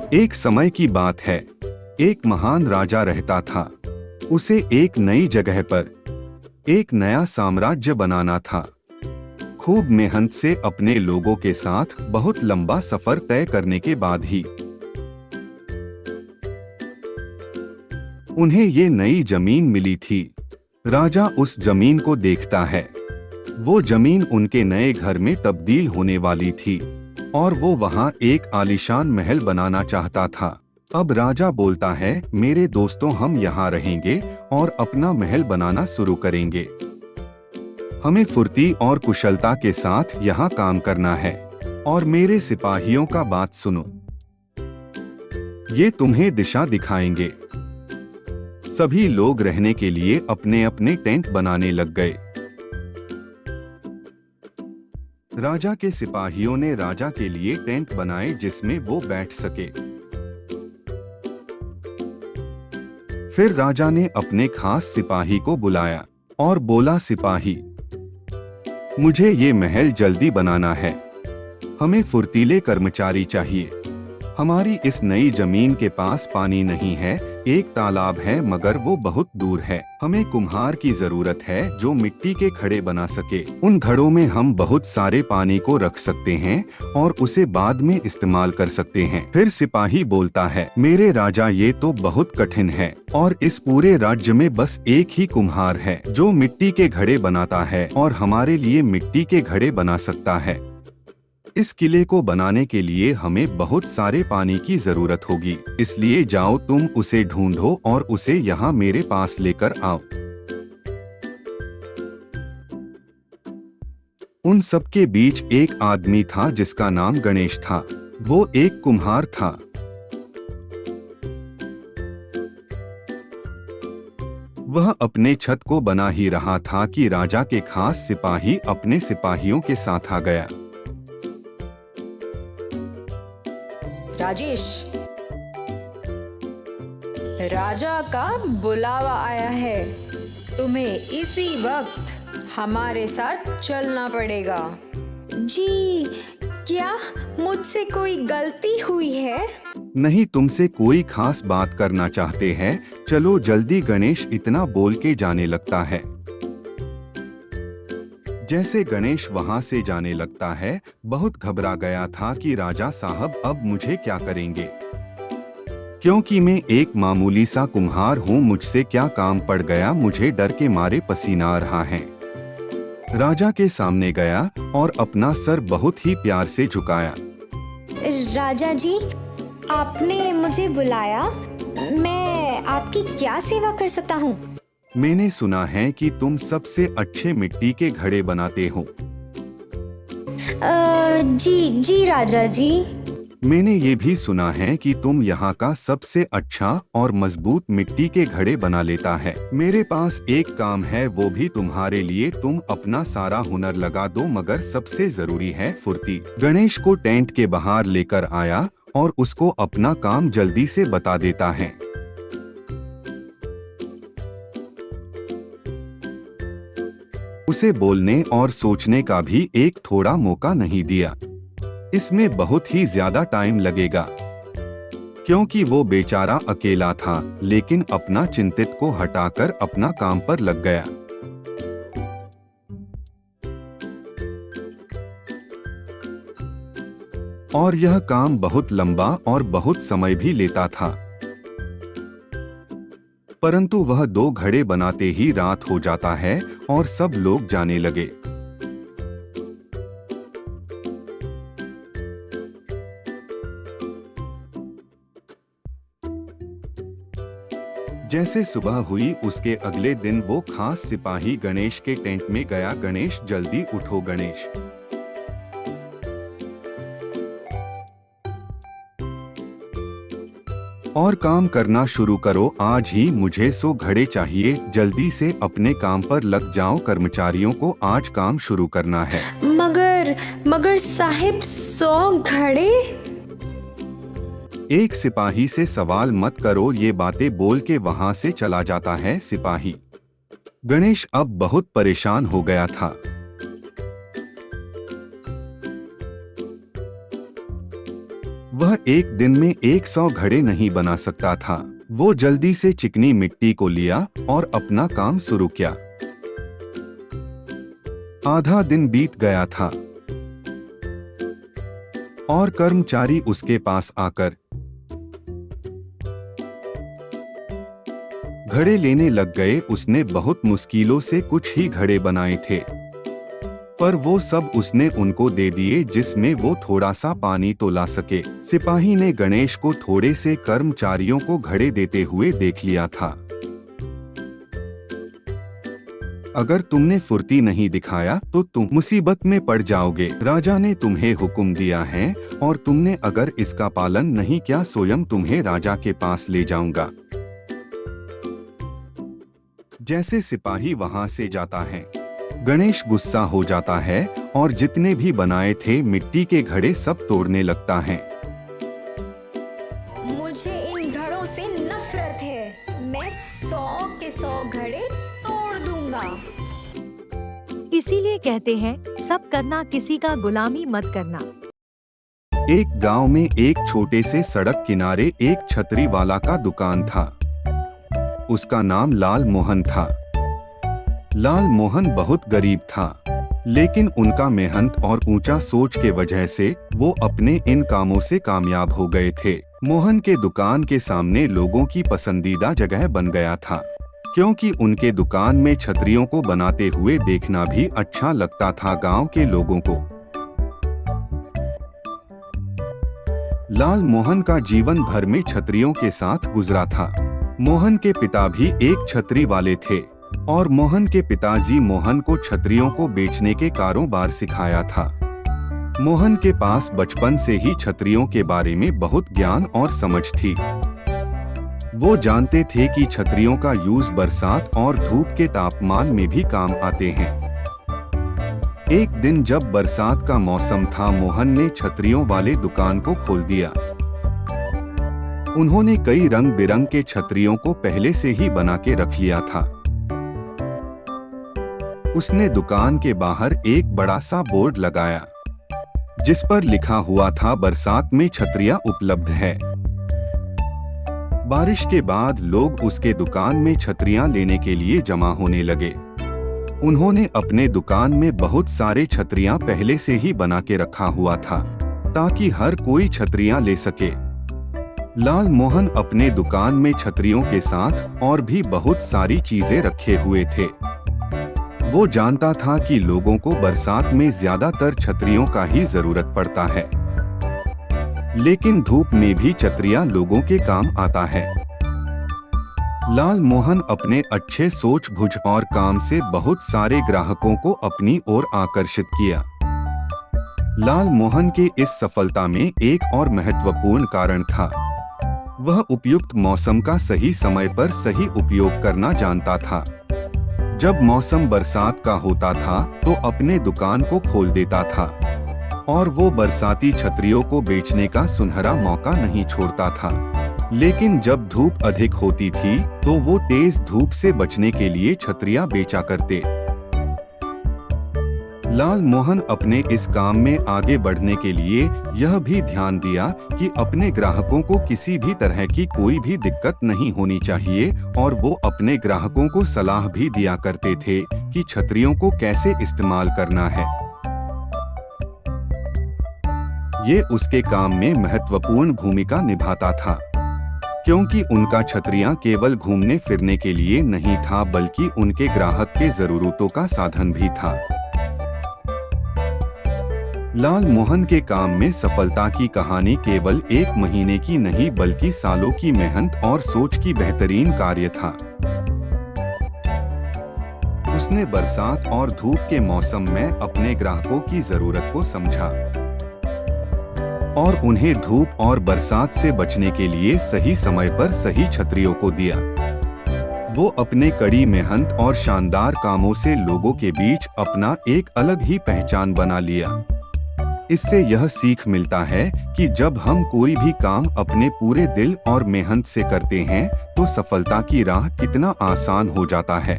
एक समय की बात है। एक महान राजा रहता था। उसे एक नई जगह पर एक नया साम्राज्य बनाना था। खूब मेहनत से अपने लोगों के साथ बहुत लंबा सफर तय करने के बाद ही उन्हें ये नई जमीन मिली थी। राजा उस जमीन को देखता है। वो जमीन उनके नए घर में तब्दील होने वाली थी और वो वहाँ एक आलीशान महल बनाना चाहता था। अब राजा बोलता है, मेरे दोस्तों, हम यहाँ रहेंगे और अपना महल बनाना शुरू करेंगे। हमें फुर्ती और कुशलता के साथ यहाँ काम करना है और मेरे सिपाहियों का बात सुनो। ये तुम्हें दिशा दिखाएंगे। सभी लोग रहने के लिए अपने अपने टेंट बनाने लग गए। राजा के सिपाहियों ने राजा के लिए टेंट बनाए जिसमें वो बैठ सके। फिर राजा ने अपने खास सिपाही को बुलाया और बोला, सिपाही, मुझे ये महल जल्दी बनाना है। हमें फुर्तीले कर्मचारी चाहिए। हमारी इस नई जमीन के पास पानी नहीं है। एक तालाब है मगर वो बहुत दूर है। हमें कुम्हार की जरूरत है जो मिट्टी के घड़े बना सके। उन घड़ों में हम बहुत सारे पानी को रख सकते हैं और उसे बाद में इस्तेमाल कर सकते हैं। फिर सिपाही बोलता है, मेरे राजा, ये तो बहुत कठिन है और इस पूरे राज्य में बस एक ही कुम्हार है जो मिट्टी के घड़े बनाता है और हमारे लिए मिट्टी के घड़े बना सकता है। इस किले को बनाने के लिए हमें बहुत सारे पानी की जरूरत होगी, इसलिए जाओ तुम उसे ढूंढो और उसे यहाँ मेरे पास लेकर आओ। उन सबके बीच एक आदमी था जिसका नाम गणेश था। वो एक कुम्हार था। वह अपने छत को बना ही रहा था कि राजा के खास सिपाही अपने सिपाहियों के साथ आ गया। राजेश, राजा का बुलावा आया है। तुम्हें इसी वक्त हमारे साथ चलना पड़ेगा। जी, क्या मुझसे कोई गलती हुई है? नहीं, तुमसे कोई खास बात करना चाहते हैं। चलो जल्दी। गणेश इतना बोल के जाने लगता है। जैसे गणेश वहां से जाने लगता है, बहुत घबरा गया था कि राजा साहब अब मुझे क्या करेंगे, क्योंकि मैं एक मामूली सा कुम्हार हूँ। मुझसे क्या काम पड़ गया। मुझे डर के मारे पसीना आ रहा है। राजा के सामने गया और अपना सर बहुत ही प्यार से झुकाया। राजा जी, आपने मुझे बुलाया। मैं आपकी क्या सेवा कर सकता हूँ? मैंने सुना है कि तुम सबसे अच्छे मिट्टी के घड़े बनाते हो। जी राजा जी। मैंने ये भी सुना है कि तुम यहाँ का सबसे अच्छा और मजबूत मिट्टी के घड़े बना लेता है। मेरे पास एक काम है, वो भी तुम्हारे लिए। तुम अपना सारा हुनर लगा दो, मगर सबसे जरूरी है फुर्ती। गणेश को टेंट के बाहर लेकर आया और उसको अपना काम जल्दी से बता देता है। उसे बोलने और सोचने का भी एक थोड़ा मौका नहीं दिया। इसमें बहुत ही ज्यादा टाइम लगेगा, क्योंकि वो बेचारा अकेला था, लेकिन अपना चिंतित को हटाकर अपना काम पर लग गया। और यह काम बहुत लंबा और बहुत समय भी लेता था। परंतु वह 2 घड़े बनाते ही रात हो जाता है और सब लोग जाने लगे। जैसे सुबह हुई, उसके अगले दिन वो खास सिपाही गणेश के टेंट में गया। गणेश, जल्दी उठो गणेश। और काम करना शुरू करो। आज ही मुझे 100 घड़े चाहिए। जल्दी से अपने काम पर लग जाओ। कर्मचारियों को आज काम शुरू करना है। मगर साहिब, 100 घड़े? एक सिपाही से सवाल मत करो। ये बातें बोल के वहां से चला जाता है सिपाही। गणेश अब बहुत परेशान हो गया था। वह एक दिन में 100 घड़े नहीं बना सकता था। वो जल्दी से चिकनी मिट्टी को लिया और अपना काम शुरू किया। आधा दिन बीत गया था और कर्मचारी उसके पास आकर घड़े लेने लग गए। उसने बहुत मुश्किलों से कुछ ही घड़े बनाए थे, पर वो सब उसने उनको दे दिए जिसमें वो थोड़ा सा पानी तो ला सके। सिपाही ने गणेश को थोड़े से कर्मचारियों को घड़े देते हुए देख लिया था। अगर तुमने फुर्ती नहीं दिखाया तो तुम मुसीबत में पड़ जाओगे। राजा ने तुम्हें हुक्म दिया है और तुमने अगर इसका पालन नहीं किया स्वयं तुम्हें राजा के पास ले जाऊंगा। जैसे सिपाही वहां से जाता है, गणेश गुस्सा हो जाता है और जितने भी बनाए थे मिट्टी के घड़े सब तोड़ने लगता है। मुझे इन घड़ों से नफरत है। मैं 100 के 100 घड़े तोड़ दूंगा। इसीलिए कहते हैं सब करना, किसी का गुलामी मत करना। एक गांव में एक छोटे से सड़क किनारे एक छतरी वाला का दुकान था। उसका नाम लाल मोहन था। लाल मोहन बहुत गरीब था, लेकिन उनका मेहनत और ऊंचा सोच के वजह से वो अपने इन कामों से कामयाब हो गए थे। मोहन के दुकान के सामने लोगों की पसंदीदा जगह बन गया था, क्योंकि उनके दुकान में छतरियों को बनाते हुए देखना भी अच्छा लगता था गांव के लोगों को। लाल मोहन का जीवन भर में छतरियों के साथ गुजरा था। मोहन के पिता भी एक छतरी वाले थे और मोहन के पिताजी मोहन को छतरियों को बेचने के कारोबार सिखाया था। मोहन के पास बचपन से ही छतरियों के बारे में बहुत ज्ञान और समझ थी। वो जानते थे कि छतरियों का यूज बरसात और धूप के तापमान में भी काम आते हैं। एक दिन जब बरसात का मौसम था, मोहन ने छतरियों वाले दुकान को खोल दिया। उन्होंने कई रंग बिरंग के छतरियों को पहले से ही बना के रख लिया था। उसने दुकान के बाहर एक बड़ा सा बोर्ड लगाया जिस पर लिखा हुआ था बरसात में छतरियां उपलब्ध है। बारिश के बाद लोग उसके दुकान में छतरियां लेने के लिए जमा होने लगे। उन्होंने अपने दुकान में बहुत सारे छतरियां पहले से ही बना के रखा हुआ था ताकि हर कोई छतरियां ले सके। लाल मोहन अपने दुकान में छतरियों के साथ और भी बहुत सारी चीजें रखे हुए थे। वो जानता था कि लोगों को बरसात में ज्यादातर छतरियों का ही जरूरत पड़ता है, लेकिन धूप में भी छतरियां लोगों के काम आता है। लाल मोहन अपने अच्छे सोच बूझ और काम से बहुत सारे ग्राहकों को अपनी ओर आकर्षित किया। लाल मोहन के इस सफलता में एक और महत्वपूर्ण कारण था। वह उपयुक्त मौसम का सही समय पर सही उपयोग करना जानता था। जब मौसम बरसात का होता था तो अपने दुकान को खोल देता था और वो बरसाती छतरियों को बेचने का सुनहरा मौका नहीं छोड़ता था। लेकिन जब धूप अधिक होती थी तो वो तेज धूप से बचने के लिए छतरियां बेचा करते। लाल मोहन अपने इस काम में आगे बढ़ने के लिए यह भी ध्यान दिया कि अपने ग्राहकों को किसी भी तरह की कोई भी दिक्कत नहीं होनी चाहिए और वो अपने ग्राहकों को सलाह भी दिया करते थे कि छतरियों को कैसे इस्तेमाल करना है। ये उसके काम में महत्वपूर्ण भूमिका निभाता था, क्योंकि उनका छतरियां केवल घूमने फिरने के लिए नहीं था बल्कि उनके ग्राहक के जरूरतों का साधन भी था। लाल मोहन के काम में सफलता की कहानी केवल एक महीने की नहीं बल्कि सालों की मेहनत और सोच की बेहतरीन कार्य था। उसने बरसात और धूप के मौसम में अपने ग्राहकों की जरूरत को समझा और उन्हें धूप और बरसात से बचने के लिए सही समय पर सही छतरियों को दिया। वो अपने कड़ी मेहनत और शानदार कामों से लोगों के बीच अपना एक अलग ही पहचान बना लिया। इससे यह सीख मिलता है कि जब हम कोई भी काम अपने पूरे दिल और मेहनत से करते हैं तो सफलता की राह कितना आसान हो जाता है।